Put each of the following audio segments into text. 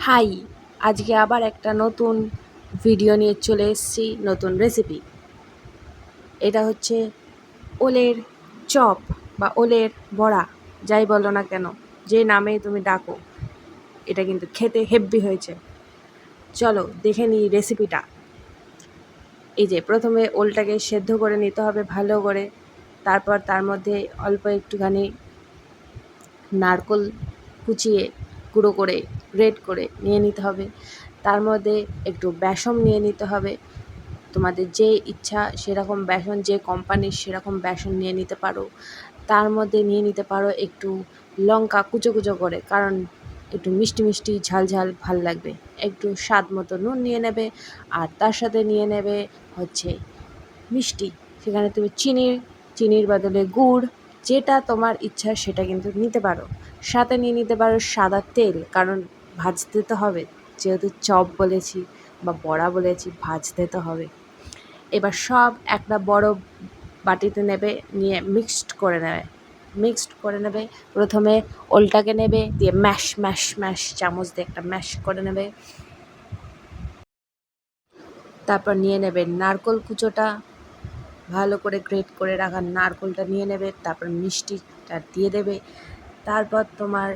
High, আজকে আবার একটা নতুন ভিডিও নিয়ে চলে এসেছি, নতুন রেসিপি। এটা হচ্ছে ওলের চপ বা ওলের বড়া, যাই বলো না কেন, যে নামে তুমি ডাকো, এটা কিন্তু খেতে হেব্বি হয়েছে। চলো দেখে নিই রেসিপিটা। এই যে প্রথমে ওলটাকে সেদ্ধ করে নিতে হবে ভালো করে, তারপর তার মধ্যে অল্প একটুখানি নারকোল কুচিয়ে গুঁড়ো করে গ্রেট করে নিয়ে নিতে হবে। তার মধ্যে একটু বেসন নিয়ে নিতে হবে। তোমাদের যে ইচ্ছা সেরকম বেসন, যে কোম্পানির সেরকম বেসন নিয়ে নিতে পারো। তার মধ্যে নিয়ে নিতে পারো একটু লঙ্কা কুচো কুচো করে, কারণ একটু মিষ্টি মিষ্টি ঝাল ঝাল ভাল লাগবে। একটু স্বাদ মতো নুন নিয়ে নেবে, আর তার সাথে নিয়ে নেবে হচ্ছে মিষ্টি। সেখানে তুমি চিনির বদলে গুড়, যেটা তোমার ইচ্ছা সেটা কিন্তু নিতে পারো। সাথে নিয়ে নিতে পারো সাদা তেল, কারণ ভাজতে তো হবে, যেহেতু চপ বলেছি বা বড়া বলেছি, ভাজতে তো হবে। এবার সব একটা বড় বাটিতে নেবে, নিয়ে মিক্সড করে নেবে। প্রথমে ওলটাকে নেবে, দিয়ে ম্যাশ ম্যাশ ম্যাশ চামচ দিয়ে একটা ম্যাশ করে নেবে। তারপর নিয়ে নেবে নারকোল কুচোটা, ভালো করে গ্রেট করে রাখা নারকোলটা নিয়ে নেবে। তারপর মিষ্টিটা দিয়ে দেবে। তারপর তোমার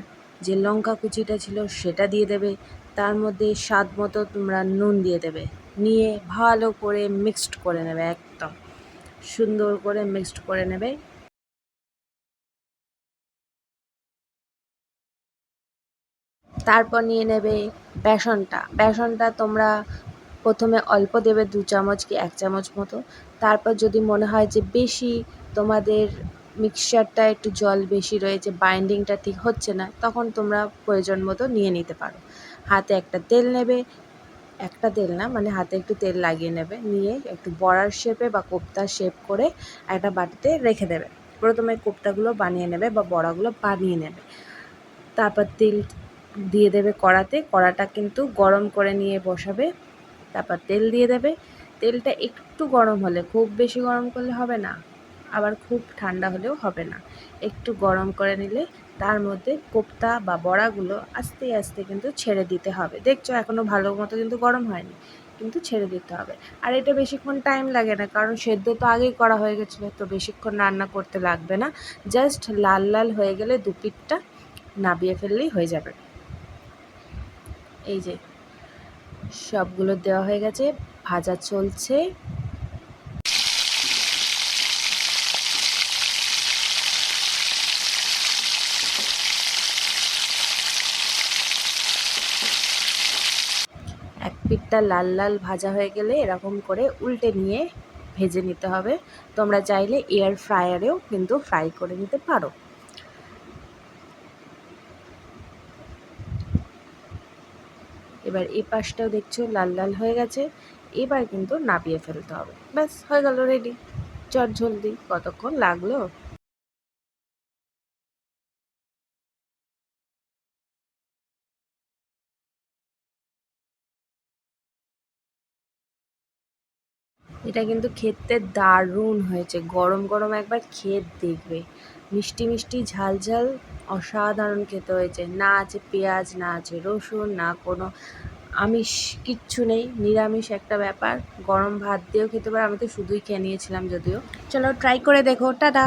যে লঙ্কা কুচিটা ছিল সেটা দিয়ে দেবে। তার মধ্যে স্বাদ মতো তোমরা নুন দিয়ে দেবে, নিয়ে ভালো করে মিক্সড করে নেবে, একদম সুন্দর করে মিক্সড করে নেবে। তারপর নিয়ে নেবে বেসনটা তোমরা প্রথমে অল্প দেবে, 2 চামচ কি 1 চামচ মতো। তারপর যদি মনে হয় যে বেশি তোমাদের মিক্সচারটা একটু জল বেশি রয়েছে, বাইন্ডিংটা ঠিক হচ্ছে না, তখন তোমরা প্রয়োজন মতো নিয়ে নিতে পারো। হাতে একটা তেল নেবে, একটা তেল না মানে হাতে একটু তেল লাগিয়ে নেবে, নিয়ে একটু বড়ার শেপে বা কোপ্তার শেপ করে একটা বাটিতে রেখে দেবে। প্রথমে কোপ্তাগুলো বানিয়ে নেবে বা বড়াগুলো বানিয়ে নেবে। তারপর তেল দিয়ে দেবে কড়াটা কিন্তু গরম করে নিয়ে বসাবে। তারপর তেল দিয়ে দেবে। তেলটা একটু গরম হলে, খুব বেশি গরম করলে হবে না, আবার খুব ঠান্ডা হলেও হবে না, একটু গরম করে নিলে তার মধ্যে কোপ্তা বা বড়াগুলো আস্তে আস্তে কিন্তু ছেড়ে দিতে হবে। দেখছো এখনও ভালো মতো কিন্তু গরম হয়নি, কিন্তু ছেড়ে দিতে হবে। আর এটা বেশিক্ষণ টাইম লাগে না, কারণ সেদ্ধ তো আগেই করা হয়ে গেছিলো, তো বেশিক্ষণ রান্না করতে লাগবে না। জাস্ট লাল লাল হয়ে গেলে দুপিঠটা নাবিয়ে ফেললেই হয়ে যাবে। এই যে সবগুলো দেওয়া হয়ে গেছে, ভাজা চলছে। এক পিঠটা লাল লাল ভাজা হয়ে গেলে এরকম করে উল্টে নিয়ে ভেজে নিতে হবে। তোমরা চাইলে এয়ার ফ্রায়ারেও কিন্তু ফ্রাই করে নিতে পারো। এবার এই পাশটাও দেখছো লাল লাল হয়ে গেছে, এবার কিন্তু নাবিয়ে ফেলতে হবে। ব্যাস হয়ে গেল রেডি। চট জলদি, কতক্ষণ লাগলো। এটা কিন্তু খেতে দারুণ হয়েছে, গরম গরম একবার খেয়ে দেখবে। মিষ্টি মিষ্টি ঝাল ঝাল অসাধারণ খেতে হয়েছে। না আছে পেঁয়াজ, না আছে রসুন, না কোনো আমিষ, কিচ্ছু নেই, নিরামিষ একটা ব্যাপার। গরম ভাত দিয়েও খেতে পারো, আমি তো শুধুই খেয়ে নিয়েছিলাম যদিও। চলো ট্রাই করে দেখো, টাটা।